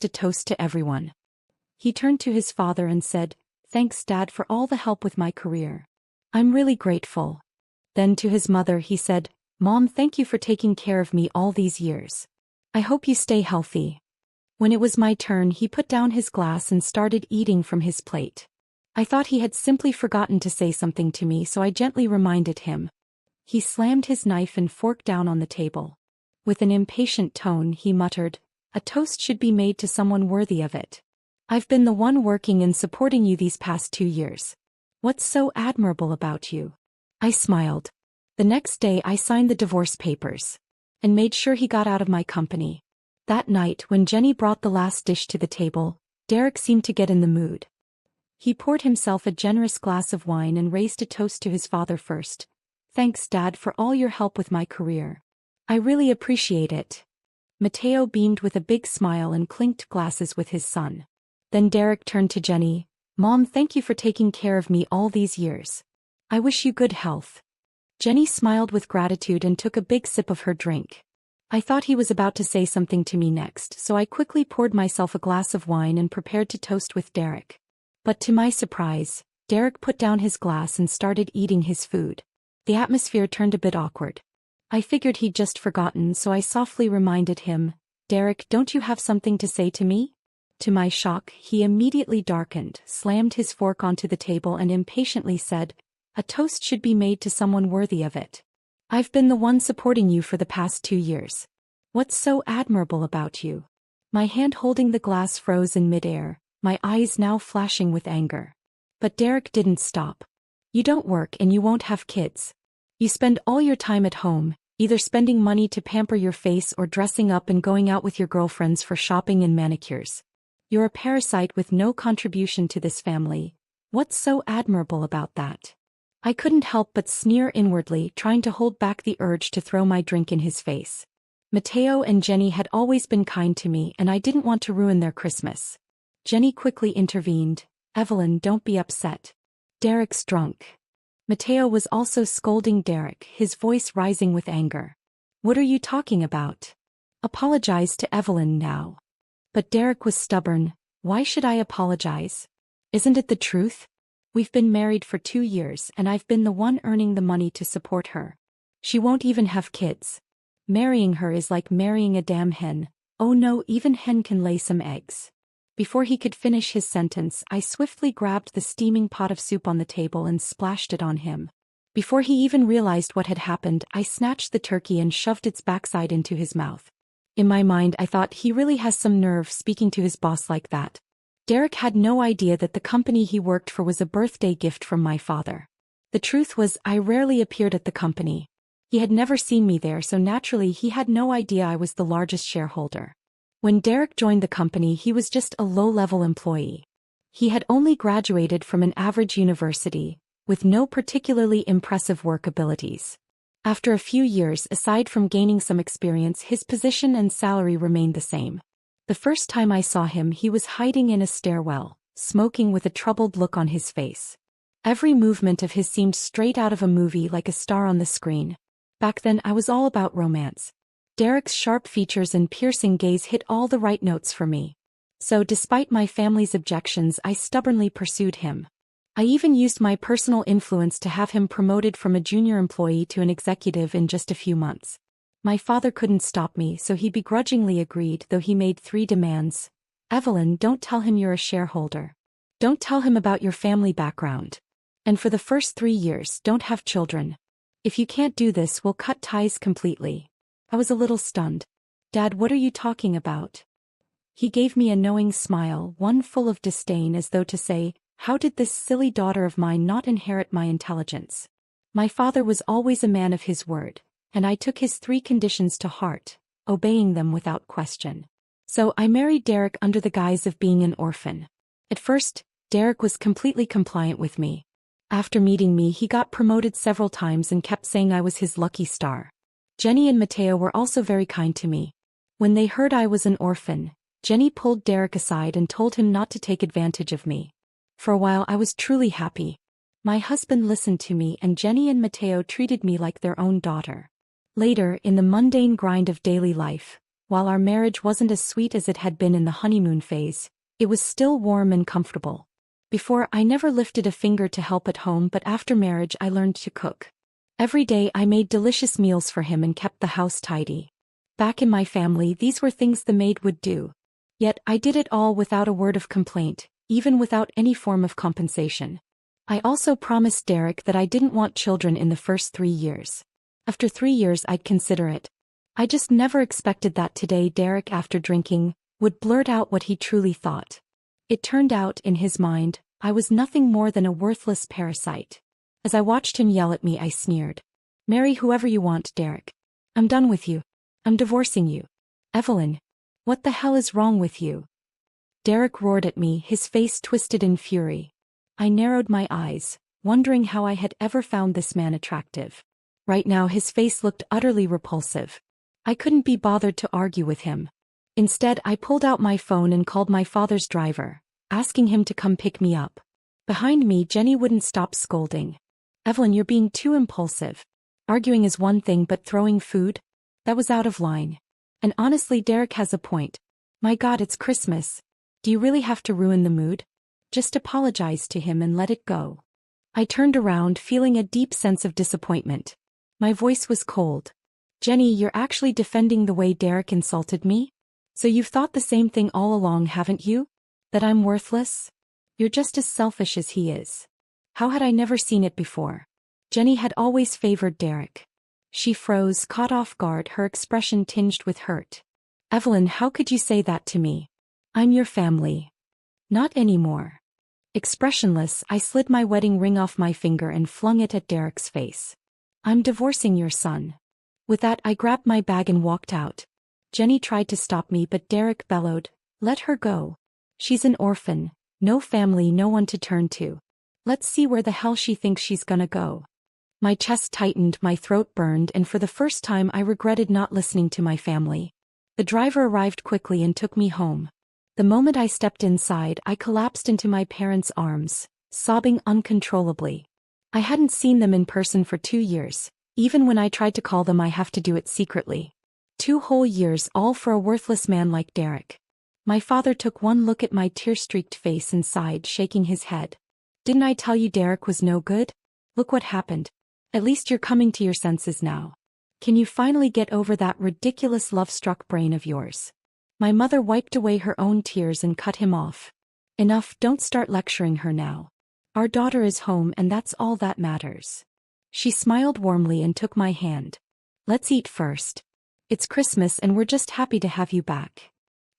a toast to everyone. He turned to his father and said, "Thanks, Dad, for all the help with my career. I'm really grateful." Then to his mother he said, "Mom, thank you for taking care of me all these years. I hope you stay healthy." When it was my turn, he put down his glass and started eating from his plate. I thought he had simply forgotten to say something to me, so I gently reminded him. He slammed his knife and fork down on the table. With an impatient tone, he muttered, "A toast should be made to someone worthy of it. I've been the one working and supporting you these past 2 years. What's so admirable about you?" I smiled. The next day I signed the divorce papers and made sure he got out of my company. That night, when Jenny brought the last dish to the table, Derek seemed to get in the mood. He poured himself a generous glass of wine and raised a toast to his father first. "Thanks, Dad, for all your help with my career. I really appreciate it." Mateo beamed with a big smile and clinked glasses with his son. Then Derek turned to Jenny. "Mom, thank you for taking care of me all these years. I wish you good health." Jenny smiled with gratitude and took a big sip of her drink. I thought he was about to say something to me next, so I quickly poured myself a glass of wine and prepared to toast with Derek. But to my surprise, Derek put down his glass and started eating his food. The atmosphere turned a bit awkward. I figured he'd just forgotten, so I softly reminded him, "Derek, don't you have something to say to me?" To my shock, he immediately darkened, slammed his fork onto the table and impatiently said, "A toast should be made to someone worthy of it. I've been the one supporting you for the past 2 years. What's so admirable about you?" My hand holding the glass froze in midair, my eyes now flashing with anger. But Derek didn't stop. "You don't work and you won't have kids. You spend all your time at home, either spending money to pamper your face or dressing up and going out with your girlfriends for shopping and manicures. You're a parasite with no contribution to this family. What's so admirable about that?" I couldn't help but sneer inwardly, trying to hold back the urge to throw my drink in his face. Mateo and Jenny had always been kind to me, and I didn't want to ruin their Christmas. Jenny quickly intervened. "Evelyn, don't be upset. Derek's drunk." Mateo was also scolding Derek, his voice rising with anger. "What are you talking about? Apologize to Evelyn now." But Derek was stubborn. "Why should I apologize? Isn't it the truth? We've been married for 2 years and I've been the one earning the money to support her. She won't even have kids. Marrying her is like marrying a damn hen. Oh no, even hen can lay some eggs." Before he could finish his sentence, I swiftly grabbed the steaming pot of soup on the table and splashed it on him. Before he even realized what had happened, I snatched the turkey and shoved its backside into his mouth. In my mind, I thought, he really has some nerve speaking to his boss like that. Derek had no idea that the company he worked for was a birthday gift from my father. The truth was, I rarely appeared at the company. He had never seen me there, so naturally he had no idea I was the largest shareholder. When Derek joined the company, he was just a low-level employee. He had only graduated from an average university, with no particularly impressive work abilities. After a few years, aside from gaining some experience, his position and salary remained the same. The first time I saw him, he was hiding in a stairwell, smoking with a troubled look on his face. Every movement of his seemed straight out of a movie, like a star on the screen. Back then, I was all about romance. Derek's sharp features and piercing gaze hit all the right notes for me. So despite my family's objections, I stubbornly pursued him. I even used my personal influence to have him promoted from a junior employee to an executive in just a few months. My father couldn't stop me, so he begrudgingly agreed, though he made 3 demands. "Evelyn, don't tell him you're a shareholder. Don't tell him about your family background. And for the first 3 years, don't have children. If you can't do this, we'll cut ties completely." I was a little stunned. "Dad, what are you talking about?" He gave me a knowing smile, one full of disdain, as though to say, "How did this silly daughter of mine not inherit my intelligence?" My father was always a man of his word, and I took his 3 conditions to heart, obeying them without question. So I married Derek under the guise of being an orphan. At first, Derek was completely compliant with me. After meeting me, he got promoted several times and kept saying I was his lucky star. Jenny and Mateo were also very kind to me. When they heard I was an orphan, Jenny pulled Derek aside and told him not to take advantage of me. For a while I was truly happy. My husband listened to me, and Jenny and Mateo treated me like their own daughter. Later, in the mundane grind of daily life, While our marriage wasn't as sweet as it had been in the honeymoon phase, it was still warm and comfortable. Before, I never lifted a finger to help at home, but after marriage I learned to cook. Every day I made delicious meals for him and kept the house tidy. Back in my family, these were things the maid would do. Yet I did it all without a word of complaint, even without any form of compensation. I also promised Derek that I didn't want children in the first 3 years. After 3 years I'd consider it. I just never expected that today Derek, after drinking, would blurt out what he truly thought. It turned out, in his mind, I was nothing more than a worthless parasite. As I watched him yell at me, I sneered. "Marry whoever you want, Derek. I'm done with you. I'm divorcing you." "Evelyn, what the hell is wrong with you?" Derek roared at me, his face twisted in fury. I narrowed my eyes, wondering how I had ever found this man attractive. Right now his face looked utterly repulsive. I couldn't be bothered to argue with him. Instead, I pulled out my phone and called my father's driver, asking him to come pick me up. Behind me, Jenny wouldn't stop scolding. "Evelyn, you're being too impulsive. Arguing is one thing, but throwing food? That was out of line. And honestly, Derek has a point. My God, it's Christmas. Do you really have to ruin the mood? Just apologize to him and let it go." I turned around, feeling a deep sense of disappointment. My voice was cold. "Jenny, you're actually defending the way Derek insulted me? So you've thought the same thing all along, haven't you? That I'm worthless? You're just as selfish as he is." How had I never seen it before? Jenny had always favored Derek. She froze, caught off guard, her expression tinged with hurt. "Evelyn, how could you say that to me? I'm your family." "Not anymore." Expressionless, I slid my wedding ring off my finger and flung it at Derek's face. "I'm divorcing your son." With that, I grabbed my bag and walked out. Jenny tried to stop me, but Derek bellowed, "Let her go. She's an orphan, no family, no one to turn to. Let's see where the hell she thinks she's gonna go." My chest tightened, my throat burned, and for the first time I regretted not listening to my family. The driver arrived quickly and took me home. The moment I stepped inside, I collapsed into my parents' arms, sobbing uncontrollably. I hadn't seen them in person for 2 years. Even when I tried to call them, I have to do it secretly. 2 whole years, all for a worthless man like Derek. My father took one look at my tear-streaked face and sighed, shaking his head. "Didn't I tell you Derek was no good? Look what happened. At least you're coming to your senses now. Can you finally get over that ridiculous love-struck brain of yours?" My mother wiped away her own tears and cut him off. "Enough, don't start lecturing her now. Our daughter is home and that's all that matters." She smiled warmly and took my hand. "Let's eat first. It's Christmas and we're just happy to have you back."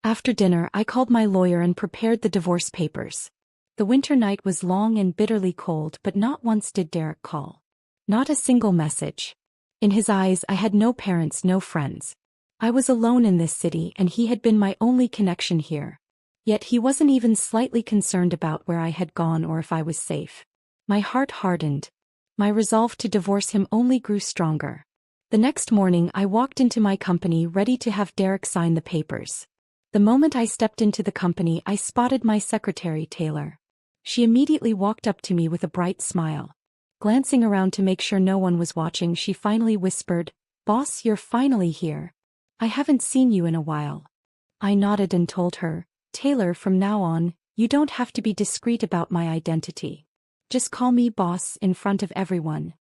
After dinner, I called my lawyer and prepared the divorce papers. The winter night was long and bitterly cold, but not once did Derek call. Not a single message. In his eyes, I had no parents, no friends. I was alone in this city and he had been my only connection here. Yet he wasn't even slightly concerned about where I had gone or if I was safe. My heart hardened. My resolve to divorce him only grew stronger. The next morning, I walked into my company ready to have Derek sign the papers. The moment I stepped into the company, I spotted my secretary, Taylor. She immediately walked up to me with a bright smile. Glancing around to make sure no one was watching, she finally whispered, "Boss, you're finally here. I haven't seen you in a while." I nodded and told her, "Taylor, from now on, you don't have to be discreet about my identity. Just call me boss in front of everyone."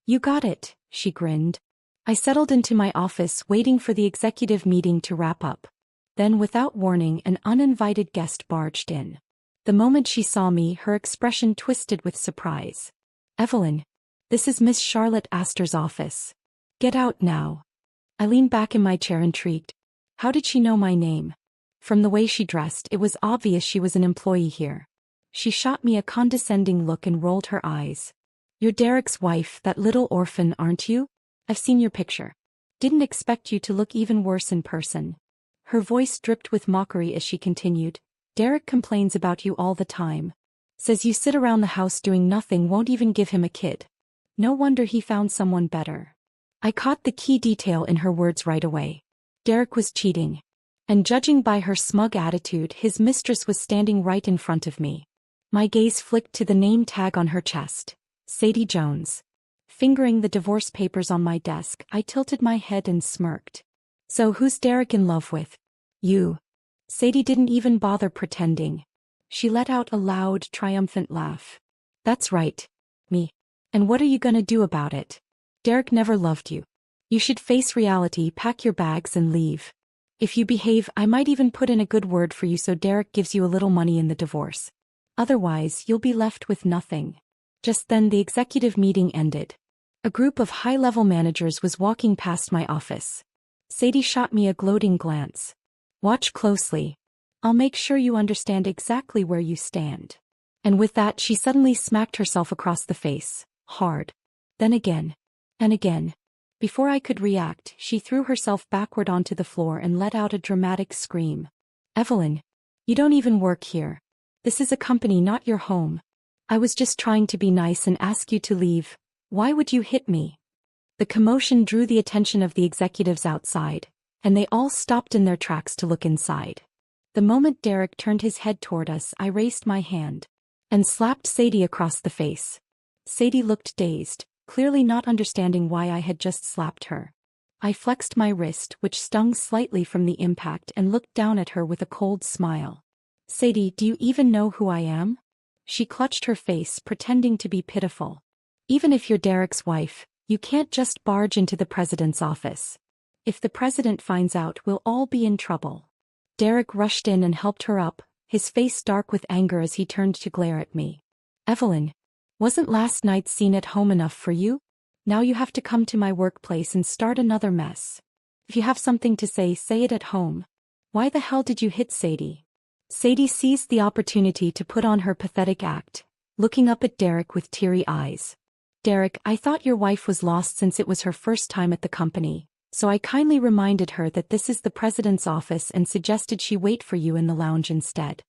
"You got it," she grinned. I settled into my office, waiting for the executive meeting to wrap up. Then, without warning, an uninvited guest barged in. The moment she saw me, her expression twisted with surprise. "Evelyn, this is Miss Charlotte Astor's office. Get out now." I leaned back in my chair, intrigued. How did she know my name? From the way she dressed, it was obvious she was an employee here. She shot me a condescending look and rolled her eyes. "You're Derek's wife, that little orphan, aren't you? I've seen your picture. Didn't expect you to look even worse in person." Her voice dripped with mockery as she continued, "Derek complains about you all the time. Says you sit around the house doing nothing, won't even give him a kid. No wonder he found someone better." I caught the key detail in her words right away. Derek was cheating. And judging by her smug attitude, his mistress was standing right in front of me. My gaze flicked to the name tag on her chest. Sadie Jones. Fingering the divorce papers on my desk, I tilted my head and smirked. So who's Derek in love with? You. Sadie didn't even bother pretending. She let out a loud, triumphant laugh. That's right. Me. And what are you gonna do about it? Derek never loved you. You should face reality, pack your bags and leave. If you behave, I might even put in a good word for you so Derek gives you a little money in the divorce. Otherwise, you'll be left with nothing. Just then the executive meeting ended. A group of high-level managers was walking past my office. Sadie shot me a gloating glance. Watch closely. I'll make sure you understand exactly where you stand. And with that she suddenly smacked herself across the face, hard. Then again. And again. Before I could react, she threw herself backward onto the floor and let out a dramatic scream. Evelyn. You don't even work here. This is a company, not your home. I was just trying to be nice and ask you to leave. Why would you hit me? The commotion drew the attention of the executives outside, and they all stopped in their tracks to look inside. The moment Derek turned his head toward us, I raised my hand and slapped Sadie across the face. Sadie looked dazed, clearly not understanding why I had just slapped her. I flexed my wrist, which stung slightly from the impact, and looked down at her with a cold smile. Sadie, do you even know who I am? She clutched her face, pretending to be pitiful. Even if you're Derek's wife, you can't just barge into the president's office. If the president finds out, we'll all be in trouble. Derek rushed in and helped her up, his face dark with anger as he turned to glare at me. Evelyn, wasn't last night's scene at home enough for you? Now you have to come to my workplace and start another mess. If you have something to say, say it at home. Why the hell did you hit Sadie? Sadie seized the opportunity to put on her pathetic act, looking up at Derek with teary eyes. Derek, I thought your wife was lost since it was her first time at the company, so I kindly reminded her that this is the president's office and suggested she wait for you in the lounge instead.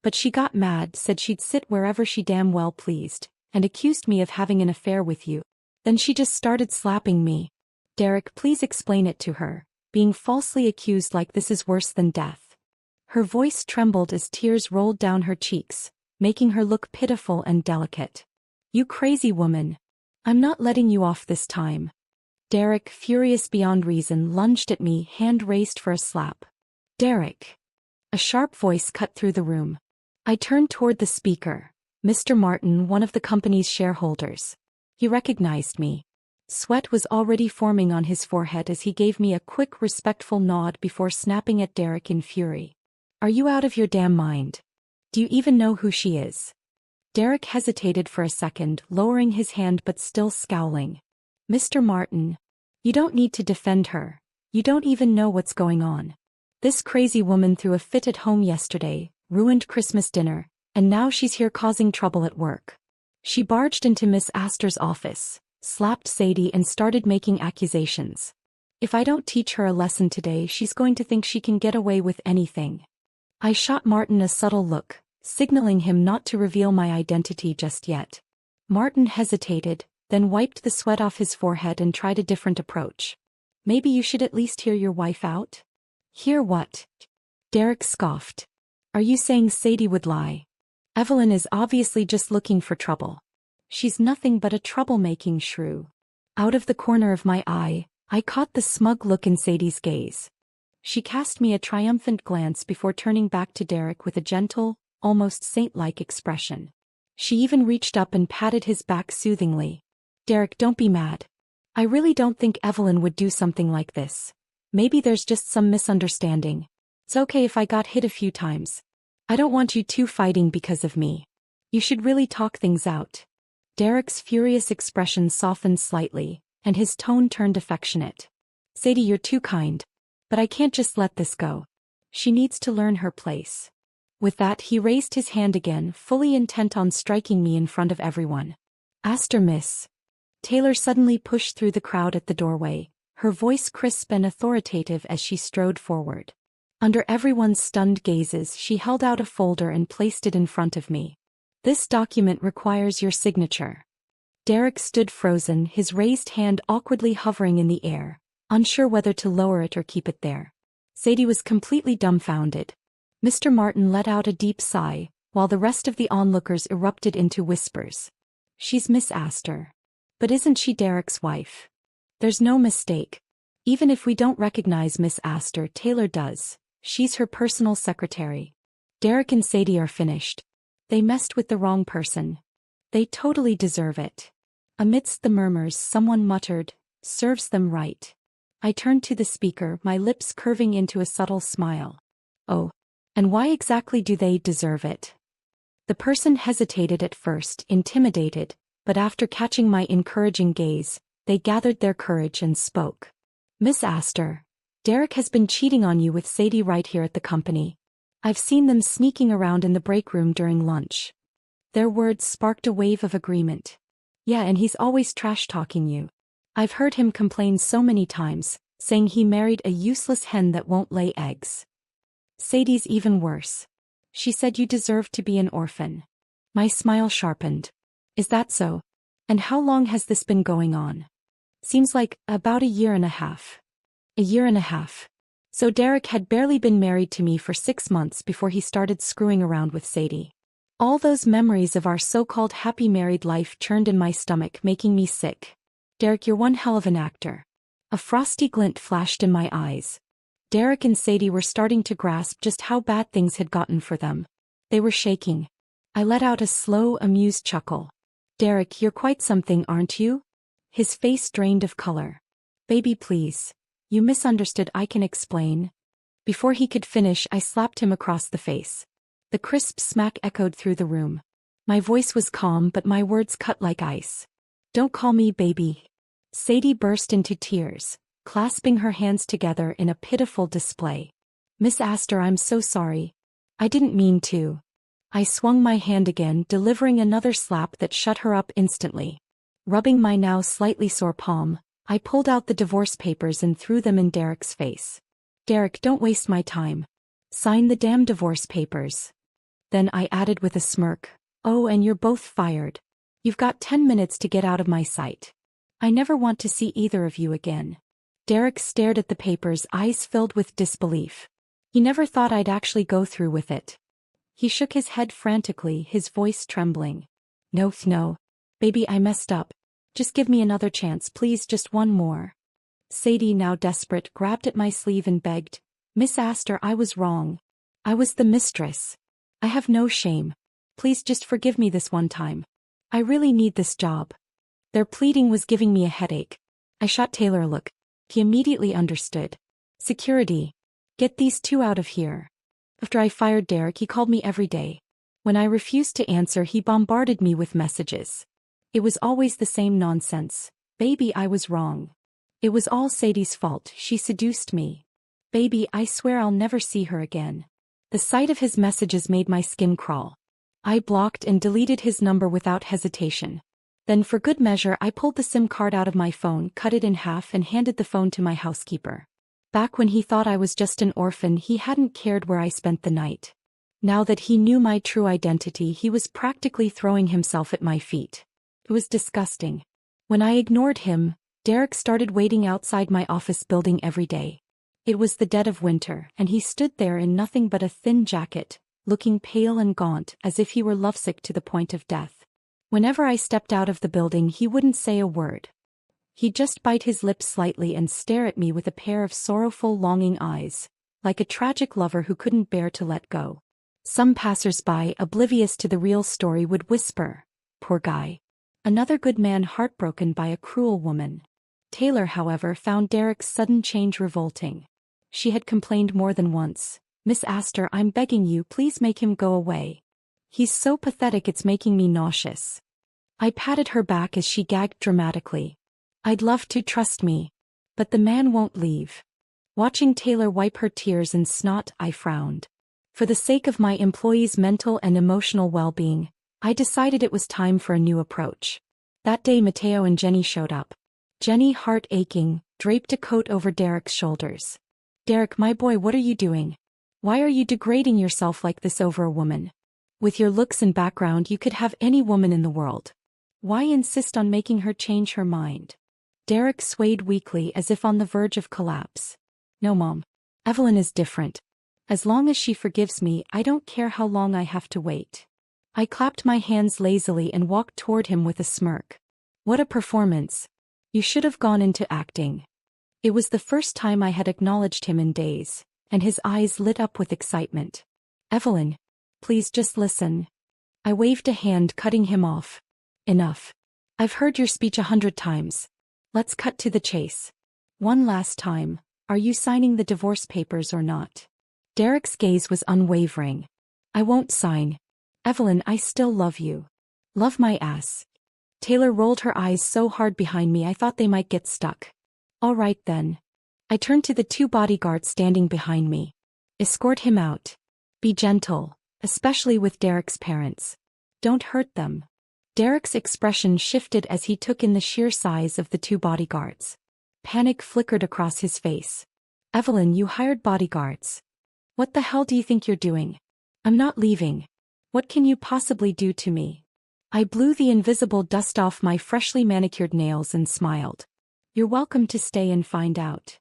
But she got mad, said she'd sit wherever she damn well pleased, and accused me of having an affair with you. Then she just started slapping me. Derek, please explain it to her. Being falsely accused like this is worse than death. Her voice trembled as tears rolled down her cheeks, making her look pitiful and delicate. You crazy woman. I'm not letting you off this time. Derek, furious beyond reason, lunged at me, hand raised for a slap. Derek. A sharp voice cut through the room. I turned toward the speaker, Mr. Martin, one of the company's shareholders. He recognized me. Sweat was already forming on his forehead as he gave me a quick, respectful nod before snapping at Derek in fury. Are you out of your damn mind? Do you even know who she is? Derek hesitated for a second, lowering his hand but still scowling. Mr. Martin, you don't need to defend her. You don't even know what's going on. This crazy woman threw a fit at home yesterday, ruined Christmas dinner, and now she's here causing trouble at work. She barged into Miss Astor's office, slapped Sadie and started making accusations. If I don't teach her a lesson today, she's going to think she can get away with anything. I shot Martin a subtle look, signaling him not to reveal my identity just yet. Martin hesitated, then wiped the sweat off his forehead and tried a different approach. Maybe you should at least hear your wife out? Hear what? Derek scoffed. Are you saying Sadie would lie? Evelyn is obviously just looking for trouble. She's nothing but a troublemaking shrew. Out of the corner of my eye, I caught the smug look in Sadie's gaze. She cast me a triumphant glance before turning back to Derek with a gentle, almost saint-like expression. She even reached up and patted his back soothingly. Derek, don't be mad. I really don't think Evelyn would do something like this. Maybe there's just some misunderstanding. It's okay if I got hit a few times. I don't want you two fighting because of me. You should really talk things out. Derek's furious expression softened slightly, and his tone turned affectionate. Sadie, you're too kind. But I can't just let this go. She needs to learn her place. With that, he raised his hand again, fully intent on striking me in front of everyone. Astor, miss. Taylor suddenly pushed through the crowd at the doorway, her voice crisp and authoritative as she strode forward. Under everyone's stunned gazes, she held out a folder and placed it in front of me. This document requires your signature. Derek stood frozen, his raised hand awkwardly hovering in the air, unsure whether to lower it or keep it there. Sadie was completely dumbfounded. Mr. Martin let out a deep sigh, while the rest of the onlookers erupted into whispers. She's Miss Astor. But isn't she Derek's wife? There's no mistake. Even if we don't recognize Miss Astor, Taylor does. She's her personal secretary. Derek and Sadie are finished. They messed with the wrong person. They totally deserve it. Amidst the murmurs, someone muttered, "Serves them right." I turned to the speaker, my lips curving into a subtle smile. "Oh. And why exactly do they deserve it?" The person hesitated at first, intimidated, but after catching my encouraging gaze, they gathered their courage and spoke. "Miss Astor, Derek has been cheating on you with Sadie right here at the company. I've seen them sneaking around in the break room during lunch." Their words sparked a wave of agreement. "Yeah, and he's always trash-talking you. I've heard him complain so many times, saying he married a useless hen that won't lay eggs. Sadie's even worse. She said you deserve to be an orphan." My smile sharpened. "Is that so? And how long has this been going on?" "Seems like about a year and a half." A year and a half. So Derek had barely been married to me for 6 months before he started screwing around with Sadie. All those memories of our so-called happy married life churned in my stomach, making me sick. "Derek, you're one hell of an actor." A frosty glint flashed in my eyes. Derek and Sadie were starting to grasp just how bad things had gotten for them. They were shaking. I let out a slow, amused chuckle. "Derek, you're quite something, aren't you?" His face drained of color. "Baby, please. You misunderstood, I can explain." Before he could finish, I slapped him across the face. The crisp smack echoed through the room. My voice was calm, but my words cut like ice. "Don't call me baby." Sadie burst into tears, clasping her hands together in a pitiful display. "Miss Astor, I'm so sorry. I didn't mean to." I swung my hand again, delivering another slap that shut her up instantly. Rubbing my now slightly sore palm, I pulled out the divorce papers and threw them in Derek's face. "Derek, don't waste my time. Sign the damn divorce papers." Then I added with a smirk, "Oh, and you're both fired. You've got 10 minutes to get out of my sight. I never want to see either of you again." Derek stared at the papers, eyes filled with disbelief. He never thought I'd actually go through with it. He shook his head frantically, his voice trembling. No, baby, I messed up. Just give me another chance, please, just one more." Sadie, now desperate, grabbed at my sleeve and begged, "Miss Astor, I was wrong. I was the mistress. I have no shame. Please just forgive me this one time. I really need this job." Their pleading was giving me a headache. I shot Taylor a look. He immediately understood. "Security. Get these two out of here." After I fired Derek, he called me every day. When I refused to answer, he bombarded me with messages. It was always the same nonsense. "Baby, I was wrong. It was all Sadie's fault, she seduced me. Baby, I swear I'll never see her again." The sight of his messages made my skin crawl. I blocked and deleted his number without hesitation. Then for good measure, I pulled the SIM card out of my phone, cut it in half and handed the phone to my housekeeper. Back when he thought I was just an orphan, he hadn't cared where I spent the night. Now that he knew my true identity, he was practically throwing himself at my feet. It was disgusting. When I ignored him, Derek started waiting outside my office building every day. It was the dead of winter, and he stood there in nothing but a thin jacket, looking pale and gaunt, as if he were lovesick to the point of death. Whenever I stepped out of the building, he wouldn't say a word. He'd just bite his lips slightly and stare at me with a pair of sorrowful, longing eyes, like a tragic lover who couldn't bear to let go. Some passers-by, oblivious to the real story, would whisper, "Poor guy. Another good man heartbroken by a cruel woman." Taylor, however, found Derek's sudden change revolting. She had complained more than once, "Miss Astor, I'm begging you, please make him go away. He's so pathetic, it's making me nauseous." I patted her back as she gagged dramatically. "I'd love to, trust me. But the man won't leave." Watching Taylor wipe her tears and snot, I frowned. For the sake of my employees' mental and emotional well-being, I decided it was time for a new approach. That day Mateo and Jenny showed up. Jenny, heart aching, draped a coat over Derek's shoulders. "Derek, my boy, what are you doing? Why are you degrading yourself like this over a woman? With your looks and background, you could have any woman in the world. Why insist on making her change her mind?" Derek swayed weakly as if on the verge of collapse. "No, Mom. Evelyn is different. As long as she forgives me, I don't care how long I have to wait." I clapped my hands lazily and walked toward him with a smirk. "What a performance. You should have gone into acting." It was the first time I had acknowledged him in days, and his eyes lit up with excitement. Evelyn, please just listen. I waved a hand, cutting him off. Enough. I've heard your speech 100 times. Let's cut to the chase. One last time, are you signing the divorce papers or not? Derek's gaze was unwavering. I won't sign. Evelyn, I still love you. Love my ass. Taylor rolled her eyes so hard behind me I thought they might get stuck. All right then. I turned to the 2 bodyguards standing behind me. Escort him out. Be gentle, especially with Derek's parents. Don't hurt them. Derek's expression shifted as he took in the sheer size of the 2 bodyguards. Panic flickered across his face. Evelyn, you hired bodyguards. What the hell do you think you're doing? I'm not leaving. What can you possibly do to me? I blew the invisible dust off my freshly manicured nails and smiled. You're welcome to stay and find out.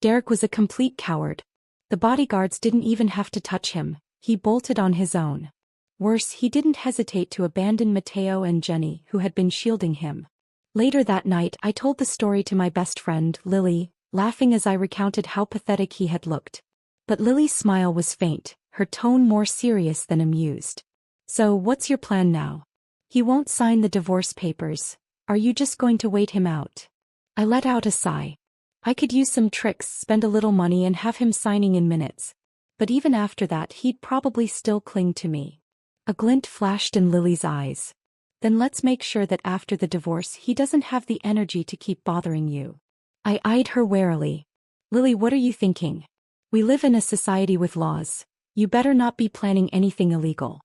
Derek was a complete coward. The bodyguards didn't even have to touch him. He bolted on his own. Worse, he didn't hesitate to abandon Mateo and Jenny, who had been shielding him. Later that night, I told the story to my best friend, Lily, laughing as I recounted how pathetic he had looked. But Lily's smile was faint, her tone more serious than amused. So, what's your plan now? He won't sign the divorce papers. Are you just going to wait him out? I let out a sigh. I could use some tricks, spend a little money and have him signing in minutes. But even after that he'd probably still cling to me. A glint flashed in Lily's eyes. Then let's make sure that after the divorce he doesn't have the energy to keep bothering you. I eyed her warily. Lily, what are you thinking? We live in a society with laws. You better not be planning anything illegal.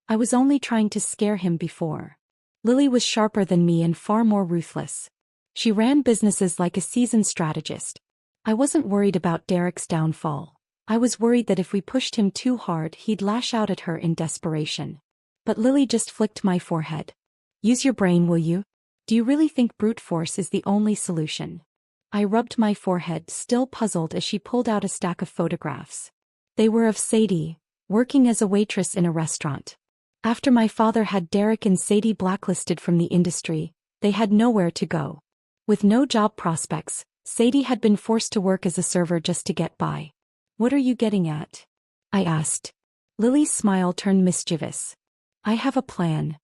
I was only trying to scare him before. Lily was sharper than me and far more ruthless. She ran businesses like a seasoned strategist. I wasn't worried about Derek's downfall. I was worried that if we pushed him too hard he'd lash out at her in desperation. But Lily just flicked my forehead. Use your brain, will you? Do you really think brute force is the only solution? I rubbed my forehead, still puzzled, as she pulled out a stack of photographs. They were of Sadie, working as a waitress in a restaurant. After my father had Derek and Sadie blacklisted from the industry, they had nowhere to go. With no job prospects, Sadie had been forced to work as a server just to get by. What are you getting at? I asked. Lily's smile turned mischievous. I have a plan.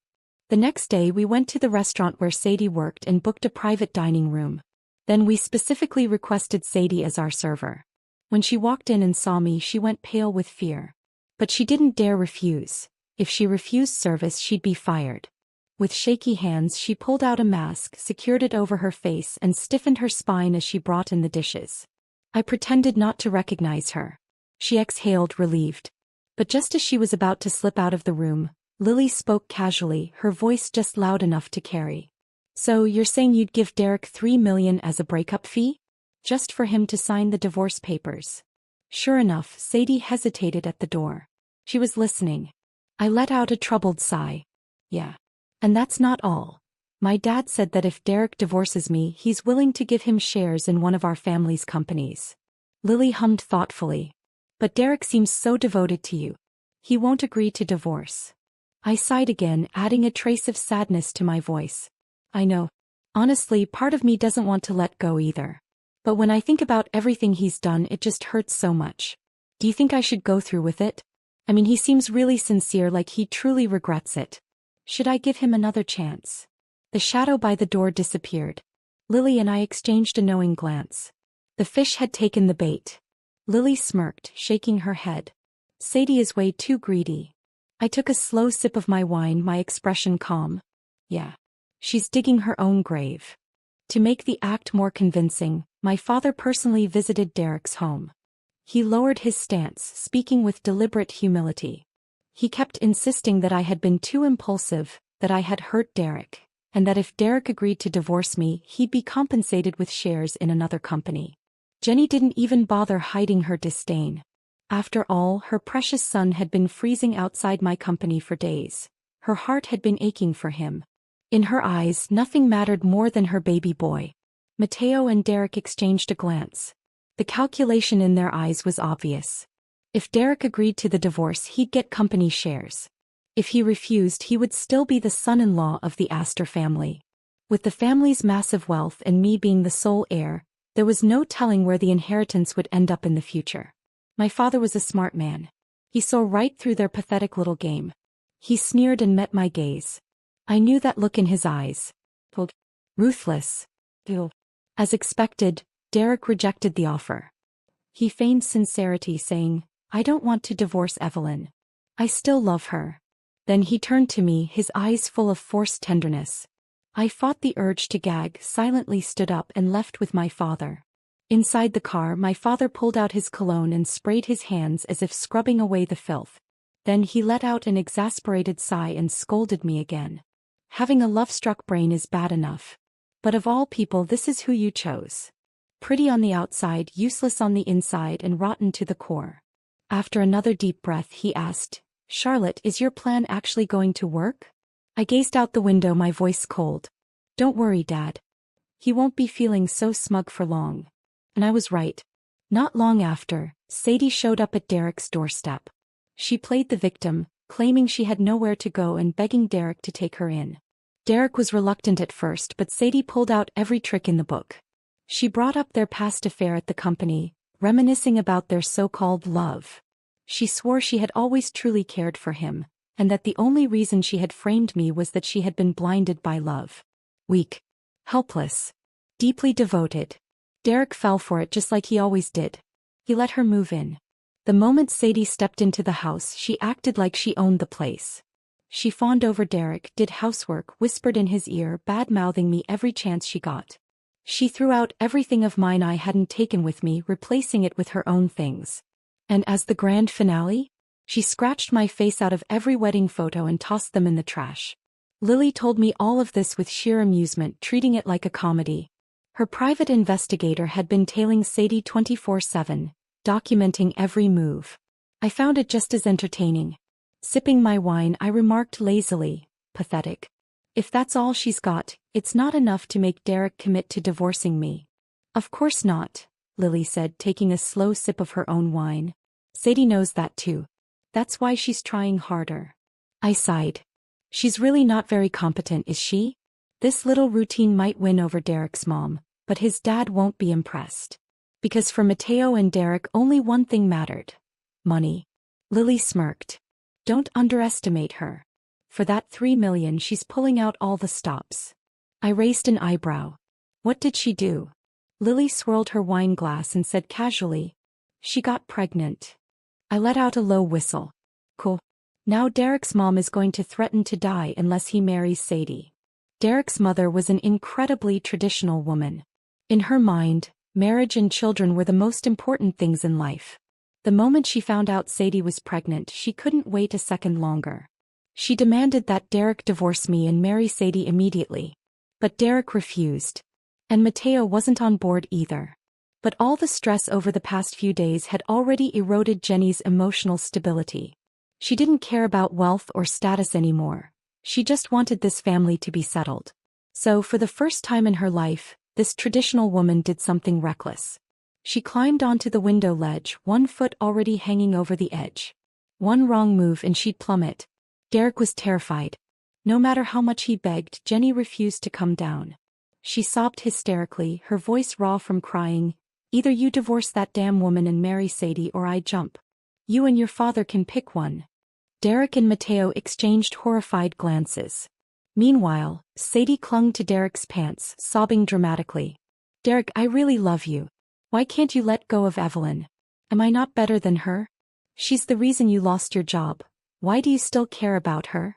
The next day we went to the restaurant where Sadie worked and booked a private dining room. Then we specifically requested Sadie as our server. When she walked in and saw me she went pale with fear. But she didn't dare refuse. If she refused service she'd be fired. With shaky hands she pulled out a mask, secured it over her face and stiffened her spine as she brought in the dishes. I pretended not to recognize her. She exhaled, relieved. But just as she was about to slip out of the room, Lily spoke casually, her voice just loud enough to carry. So you're saying you'd give Derek $3 million as a breakup fee? Just for him to sign the divorce papers? Sure enough, Sadie hesitated at the door. She was listening. I let out a troubled sigh. Yeah. And that's not all. My dad said that if Derek divorces me he's willing to give him shares in one of our family's companies. Lily hummed thoughtfully. But Derek seems so devoted to you. He won't agree to divorce. I sighed again, adding a trace of sadness to my voice. I know. Honestly, part of me doesn't want to let go either. But when I think about everything he's done it just hurts so much. Do you think I should go through with it? I mean, he seems really sincere, like he truly regrets it. Should I give him another chance? The shadow by the door disappeared. Lily and I exchanged a knowing glance. The fish had taken the bait. Lily smirked, shaking her head. Sadie is way too greedy. I took a slow sip of my wine, my expression calm. Yeah. She's digging her own grave. To make the act more convincing, my father personally visited Derek's home. He lowered his stance, speaking with deliberate humility. He kept insisting that I had been too impulsive, that I had hurt Derek, and that if Derek agreed to divorce me he'd be compensated with shares in another company. Jenny didn't even bother hiding her disdain. After all, her precious son had been freezing outside my company for days. Her heart had been aching for him. In her eyes, nothing mattered more than her baby boy. Mateo and Derek exchanged a glance. The calculation in their eyes was obvious. If Derek agreed to the divorce he'd get company shares. If he refused he would still be the son-in-law of the Astor family. With the family's massive wealth and me being the sole heir, There was no telling where the inheritance would end up in the future. My father was a smart man. He saw right through their pathetic little game. He sneered and met my gaze. I knew that look in his eyes. Ruthless. As expected, Derek rejected the offer. He feigned sincerity, saying, "I don't want to divorce Evelyn. I still love her." Then he turned to me, his eyes full of forced tenderness. I fought the urge to gag, silently stood up and left with my father. Inside the car, my father pulled out his cologne and sprayed his hands as if scrubbing away the filth. Then he let out an exasperated sigh and scolded me again. "Having a love-struck brain is bad enough. But of all people, this is who you chose. Pretty on the outside, useless on the inside, and rotten to the core." After another deep breath, he asked, "Charlotte, is your plan actually going to work?" I gazed out the window, my voice cold. "Don't worry, Dad. He won't be feeling so smug for long." And I was right. Not long after, Sadie showed up at Derek's doorstep. She played the victim, claiming she had nowhere to go and begging Derek to take her in. Derek was reluctant at first, but Sadie pulled out every trick in the book. She brought up their past affair at the company, reminiscing about their so-called love. She swore she had always truly cared for him, and that the only reason she had framed me was that she had been blinded by love. Weak. Helpless. Deeply devoted. Derek fell for it just like he always did. He let her move in. The moment Sadie stepped into the house, she acted like she owned the place. She fawned over Derek, did housework, whispered in his ear, bad-mouthing me every chance she got. She threw out everything of mine I hadn't taken with me, replacing it with her own things. And as the grand finale, she scratched my face out of every wedding photo and tossed them in the trash. Lily told me all of this with sheer amusement, treating it like a comedy. Her private investigator had been tailing Sadie 24/7, documenting every move. I found it just as entertaining. Sipping my wine, I remarked lazily, "Pathetic. If that's all she's got, it's not enough to make Derek commit to divorcing me." "Of course not," Lily said, taking a slow sip of her own wine. "Sadie knows that too. That's why she's trying harder." I sighed. "She's really not very competent, is she? This little routine might win over Derek's mom, but his dad won't be impressed. Because for Mateo and Derek only one thing mattered. Money." Lily smirked. "Don't underestimate her. For that $3 million, she's pulling out all the stops." I raised an eyebrow. "What did she do?" Lily swirled her wine glass and said casually, "She got pregnant." I let out a low whistle. "Cool. Now Derek's mom is going to threaten to die unless he marries Sadie." Derek's mother was an incredibly traditional woman. In her mind, marriage and children were the most important things in life. The moment she found out Sadie was pregnant, she couldn't wait a second longer. She demanded that Derek divorce me and marry Sadie immediately. But Derek refused. And Mateo wasn't on board either. But all the stress over the past few days had already eroded Jenny's emotional stability. She didn't care about wealth or status anymore. She just wanted this family to be settled. So for the first time in her life, this traditional woman did something reckless. She climbed onto the window ledge, one foot already hanging over the edge. One wrong move and she'd plummet. Derek was terrified. No matter how much he begged, Jenny refused to come down. She sobbed hysterically, her voice raw from crying, "Either you divorce that damn woman and marry Sadie or I jump. You and your father can pick one." Derek and Mateo exchanged horrified glances. Meanwhile, Sadie clung to Derek's pants, sobbing dramatically. "Derek, I really love you. Why can't you let go of Evelyn? Am I not better than her? She's the reason you lost your job. Why do you still care about her?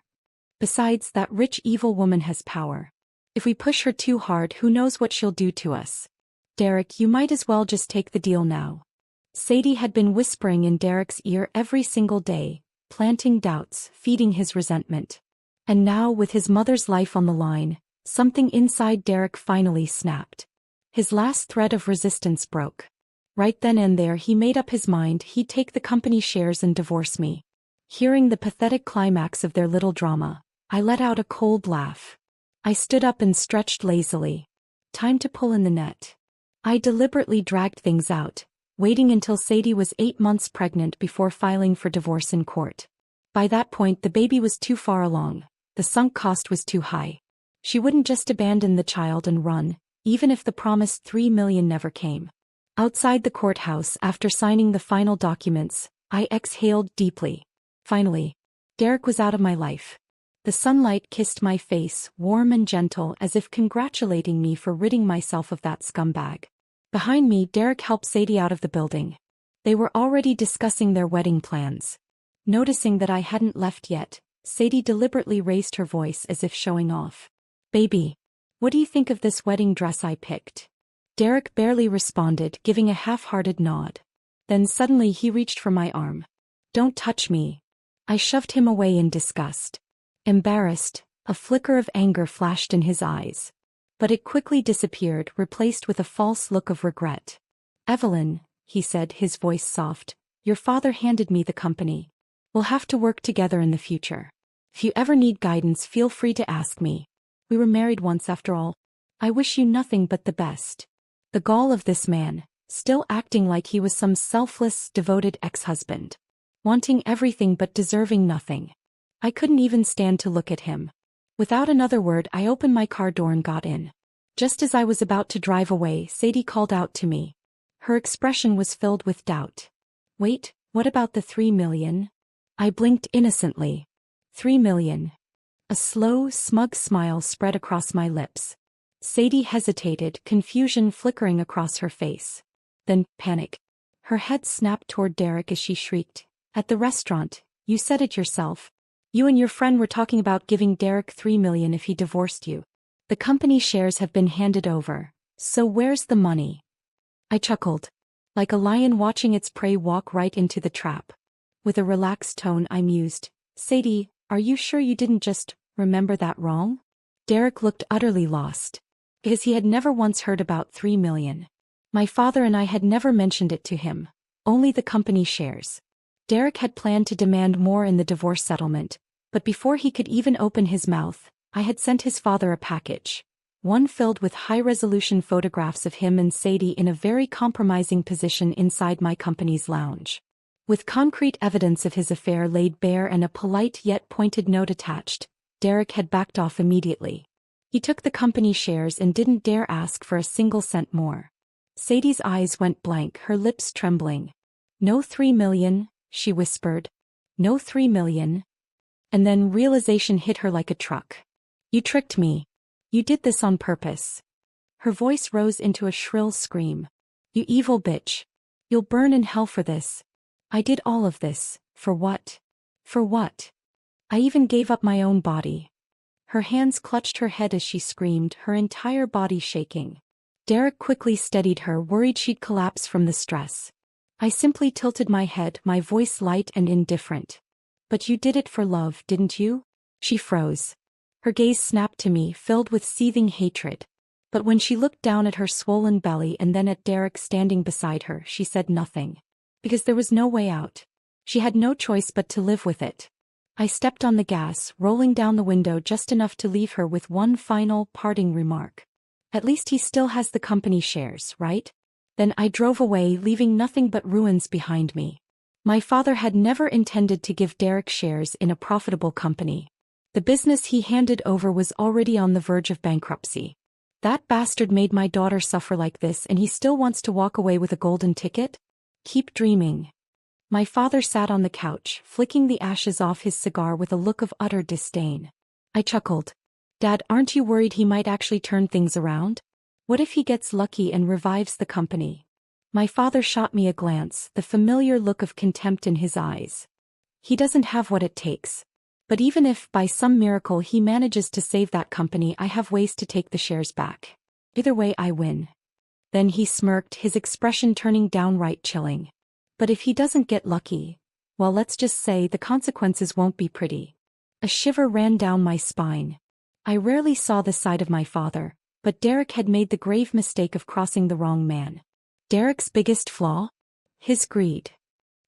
Besides, that rich evil woman has power. If we push her too hard, who knows what she'll do to us. Derek, you might as well just take the deal now." Sadie had been whispering in Derek's ear every single day, planting doubts, feeding his resentment. And now, with his mother's life on the line, something inside Derek finally snapped. His last thread of resistance broke. Right then and there he made up his mind he'd take the company shares and divorce me. Hearing the pathetic climax of their little drama, I let out a cold laugh. I stood up and stretched lazily. Time to pull in the net. I deliberately dragged things out, waiting until Sadie was 8 months pregnant before filing for divorce in court. By that point the baby was too far along, the sunk cost was too high. She wouldn't just abandon the child and run, even if the promised 3 million never came. Outside the courthouse, after signing the final documents, I exhaled deeply. Finally, Derek was out of my life. The sunlight kissed my face, warm and gentle, as if congratulating me for ridding myself of that scumbag. Behind me, Derek helped Sadie out of the building. They were already discussing their wedding plans. Noticing that I hadn't left yet, Sadie deliberately raised her voice as if showing off. "Baby, what do you think of this wedding dress I picked?" Derek barely responded, giving a half-hearted nod. Then suddenly he reached for my arm. "Don't touch me." I shoved him away in disgust. Embarrassed, a flicker of anger flashed in his eyes. But it quickly disappeared, replaced with a false look of regret. "Evelyn," he said, his voice soft, "your father handed me the company. We'll have to work together in the future. If you ever need guidance, feel free to ask me. We were married once after all. I wish you nothing but the best." The gall of this man, still acting like he was some selfless, devoted ex-husband. Wanting everything but deserving nothing. I couldn't even stand to look at him. Without another word, I opened my car door and got in. Just as I was about to drive away, Sadie called out to me. Her expression was filled with doubt. "Wait, what about the 3 million? I blinked innocently. 3 million. A slow, smug smile spread across my lips. Sadie hesitated, confusion flickering across her face. Then, panic. Her head snapped toward Derek as she shrieked. "At the restaurant, you said it yourself. You and your friend were talking about giving Derek 3 million if he divorced you. The company shares have been handed over, so where's the money?" I chuckled. Like a lion watching its prey walk right into the trap. With a relaxed tone, I mused, "Sadie, are you sure you didn't just remember that wrong?" Derek looked utterly lost. Because he had never once heard about 3 million. My father and I had never mentioned it to him. Only the company shares. Derek had planned to demand more in the divorce settlement, but before he could even open his mouth, I had sent his father a package. One filled with high-resolution photographs of him and Sadie in a very compromising position inside my company's lounge. With concrete evidence of his affair laid bare and a polite yet pointed note attached, Derek had backed off immediately. He took the company shares and didn't dare ask for a single cent more. Sadie's eyes went blank, her lips trembling. "No 3 million, she whispered. "No 3 million. And then realization hit her like a truck. "You tricked me. You did this on purpose." Her voice rose into a shrill scream. "You evil bitch. You'll burn in hell for this. I did all of this, for what? For what? I even gave up my own body." Her hands clutched her head as she screamed, her entire body shaking. Derek quickly steadied her, worried she'd collapse from the stress. I simply tilted my head, my voice light and indifferent. "But you did it for love, didn't you?" She froze. Her gaze snapped to me, filled with seething hatred. But when she looked down at her swollen belly and then at Derek standing beside her, she said nothing. Because there was no way out. She had no choice but to live with it. I stepped on the gas, rolling down the window just enough to leave her with one final, parting remark. "At least he still has the company shares, right?" Then I drove away, leaving nothing but ruins behind me. My father had never intended to give Derek shares in a profitable company. The business he handed over was already on the verge of bankruptcy. That bastard made my daughter suffer like this, and he still wants to walk away with a golden ticket? Keep dreaming. My father sat on the couch, flicking the ashes off his cigar with a look of utter disdain. I chuckled. "Dad, aren't you worried he might actually turn things around? What if he gets lucky and revives the company?" My father shot me a glance, the familiar look of contempt in his eyes. "He doesn't have what it takes. But even if, by some miracle, he manages to save that company, I have ways to take the shares back. Either way, I win." Then he smirked, his expression turning downright chilling. "But if he doesn't get lucky, well, let's just say the consequences won't be pretty." A shiver ran down my spine. I rarely saw the side of my father, but Derek had made the grave mistake of crossing the wrong man. Derek's biggest flaw? His greed.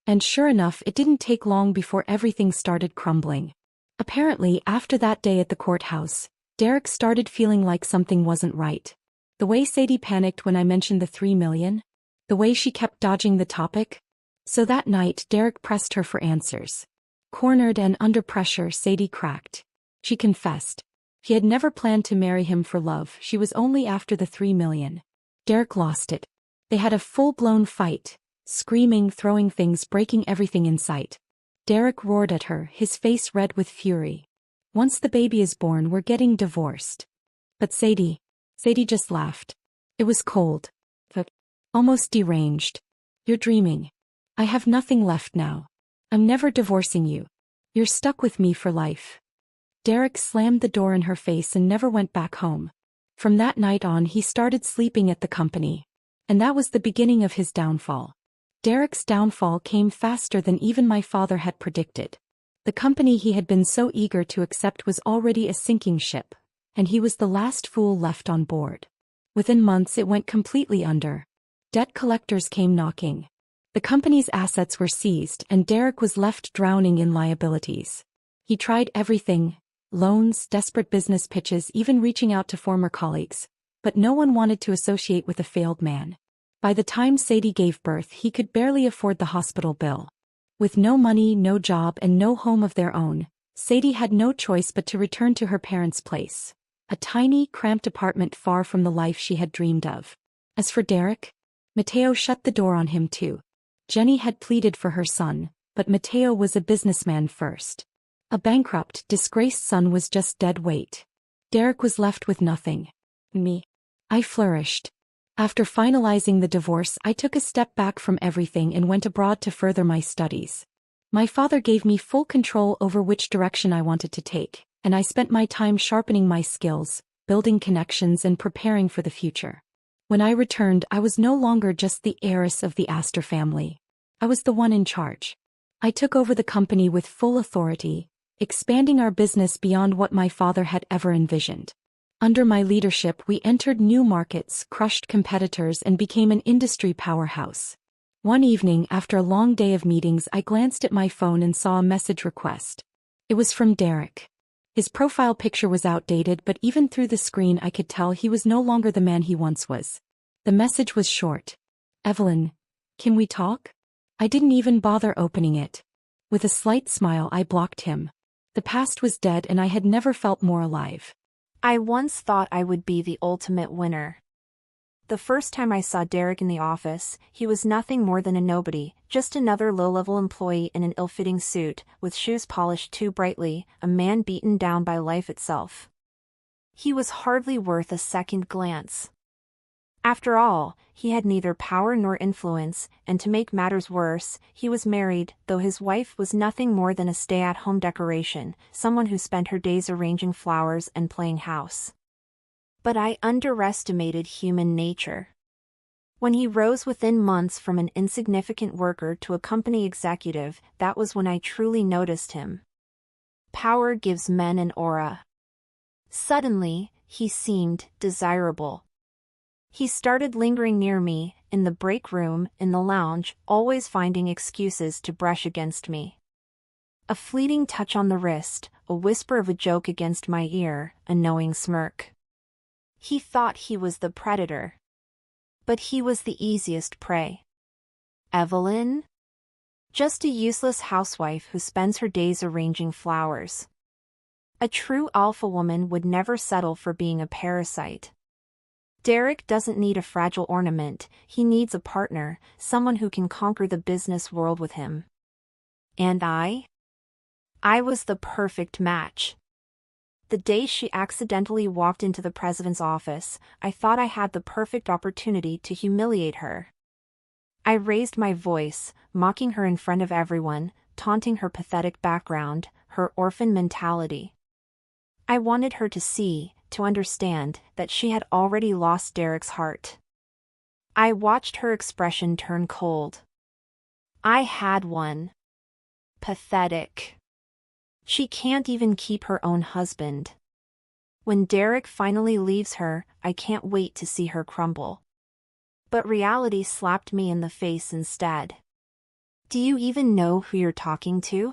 And sure enough, it didn't take long before everything started crumbling. Apparently, after that day at the courthouse, Derek started feeling like something wasn't right. The way Sadie panicked when I mentioned the 3 million? The way she kept dodging the topic? So that night, Derek pressed her for answers. Cornered and under pressure, Sadie cracked. She confessed. She had never planned to marry him for love, she was only after the 3 million. Derek lost it. They had a full-blown fight, screaming, throwing things, breaking everything in sight. Derek roared at her, his face red with fury. Once the baby is born, we're getting divorced. But Sadie just laughed. It was cold. Almost deranged. You're dreaming. I have nothing left now. I'm never divorcing you. You're stuck with me for life. Derek slammed the door in her face and never went back home. From that night on, he started sleeping at the company. And that was the beginning of his downfall. Derek's downfall came faster than even my father had predicted. The company he had been so eager to accept was already a sinking ship, and he was the last fool left on board. Within months it went completely under. Debt collectors came knocking. The company's assets were seized and Derek was left drowning in liabilities. He tried everything: loans, desperate business pitches, even reaching out to former colleagues. But no one wanted to associate with a failed man. By the time Sadie gave birth, he could barely afford the hospital bill. With no money, no job, and no home of their own, Sadie had no choice but to return to her parents' place. A tiny, cramped apartment far from the life she had dreamed of. As for Derek, Matteo shut the door on him too. Jenny had pleaded for her son, but Matteo was a businessman first. A bankrupt, disgraced son was just dead weight. Derek was left with nothing. Me. I flourished. After finalizing the divorce, I took a step back from everything and went abroad to further my studies. My father gave me full control over which direction I wanted to take, and I spent my time sharpening my skills, building connections, and preparing for the future. When I returned, I was no longer just the heiress of the Astor family. I was the one in charge. I took over the company with full authority, expanding our business beyond what my father had ever envisioned. Under my leadership, we entered new markets, crushed competitors, and became an industry powerhouse. One evening, after a long day of meetings, I glanced at my phone and saw a message request. It was from Derek. His profile picture was outdated, but even through the screen I could tell he was no longer the man he once was. The message was short. "Evelyn, can we talk?" I didn't even bother opening it. With a slight smile, I blocked him. The past was dead and I had never felt more alive. I once thought I would be the ultimate winner. The first time I saw Derek in the office, he was nothing more than a nobody, just another low-level employee in an ill-fitting suit, with shoes polished too brightly, a man beaten down by life itself. He was hardly worth a second glance. After all, he had neither power nor influence, and to make matters worse, he was married, though his wife was nothing more than a stay-at-home decoration, someone who spent her days arranging flowers and playing house. But I underestimated human nature. When he rose within months from an insignificant worker to a company executive, that was when I truly noticed him. Power gives men an aura. Suddenly, he seemed desirable. He started lingering near me, in the break room, in the lounge, always finding excuses to brush against me. A fleeting touch on the wrist, a whisper of a joke against my ear, a knowing smirk. He thought he was the predator. But he was the easiest prey. Evelyn? Just a useless housewife who spends her days arranging flowers. A true alpha woman would never settle for being a parasite. Derek doesn't need a fragile ornament, he needs a partner, someone who can conquer the business world with him. And I was the perfect match. The day she accidentally walked into the president's office, I thought I had the perfect opportunity to humiliate her. I raised my voice, mocking her in front of everyone, taunting her pathetic background, her orphan mentality. I wanted her to see, to understand, that she had already lost Derek's heart. I watched her expression turn cold. I had one. Pathetic. She can't even keep her own husband. When Derek finally leaves her, I can't wait to see her crumble. But reality slapped me in the face instead. Do you even know who you're talking to?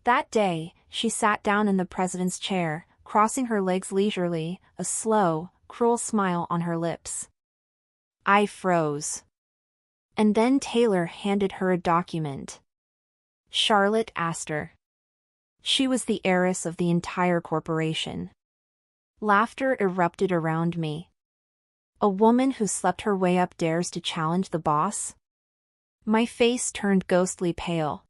That day, she sat down in the president's chair, crossing her legs leisurely, a slow, cruel smile on her lips. I froze. And then Taylor handed her a document. Charlotte Astor. She was the heiress of the entire corporation. Laughter erupted around me. A woman who slept her way up dares to challenge the boss? My face turned ghostly pale.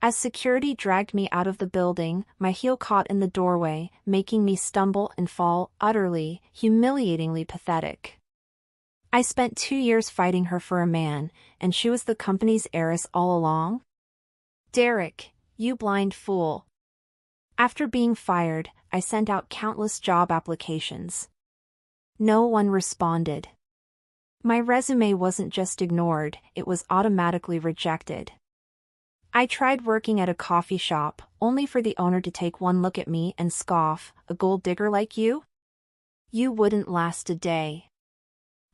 As security dragged me out of the building, my heel caught in the doorway, making me stumble and fall, utterly, humiliatingly pathetic. I spent 2 years fighting her for a man, and she was the company's heiress all along? Derek, you blind fool. After being fired, I sent out countless job applications. No one responded. My resume wasn't just ignored, it was automatically rejected. I tried working at a coffee shop, only for the owner to take one look at me and scoff, "A gold digger like you? You wouldn't last a day."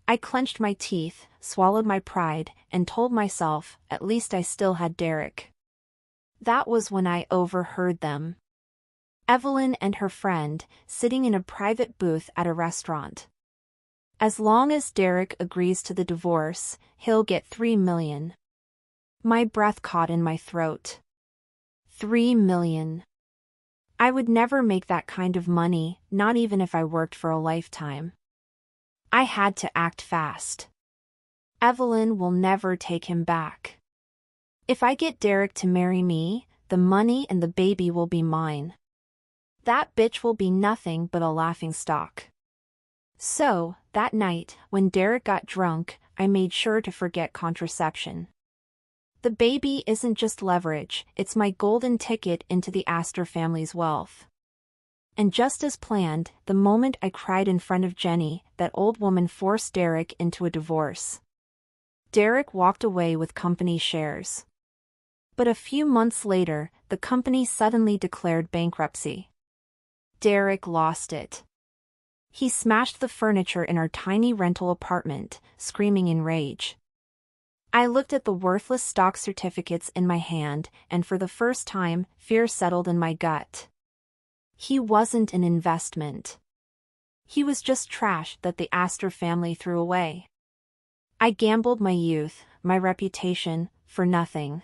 I clenched my teeth, swallowed my pride, and told myself, at least I still had Derek. That was when I overheard them. Evelyn and her friend, sitting in a private booth at a restaurant. "As long as Derek agrees to the divorce, he'll get $3 million. My breath caught in my throat. $3 million. I would never make that kind of money, not even if I worked for a lifetime. I had to act fast. Evelyn will never take him back. If I get Derek to marry me, the money and the baby will be mine. That bitch will be nothing but a laughingstock." So, that night, when Derek got drunk, I made sure to forget contraception. The baby isn't just leverage, it's my golden ticket into the Astor family's wealth. And just as planned, the moment I cried in front of Jenny, that old woman forced Derek into a divorce. Derek walked away with company shares. But a few months later, the company suddenly declared bankruptcy. Derek lost it. He smashed the furniture in our tiny rental apartment, screaming in rage. I looked at the worthless stock certificates in my hand, and for the first time, fear settled in my gut. He wasn't an investment. He was just trash that the Astor family threw away. I gambled my youth, my reputation, for nothing.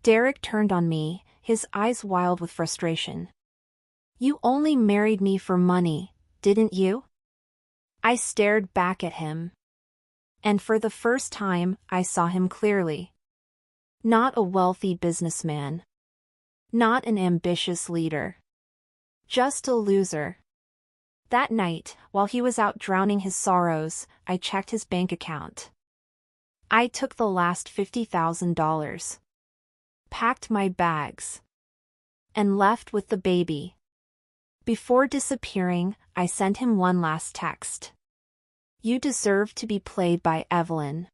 Derek turned on me, his eyes wild with frustration. "You only married me for money, didn't you?" I stared back at him. And for the first time, I saw him clearly. Not a wealthy businessman. Not an ambitious leader. Just a loser. That night, while he was out drowning his sorrows, I checked his bank account. I took the last $50,000. Packed my bags. And left with the baby. Before disappearing, I sent him one last text. "You deserve to be played by Evelyn."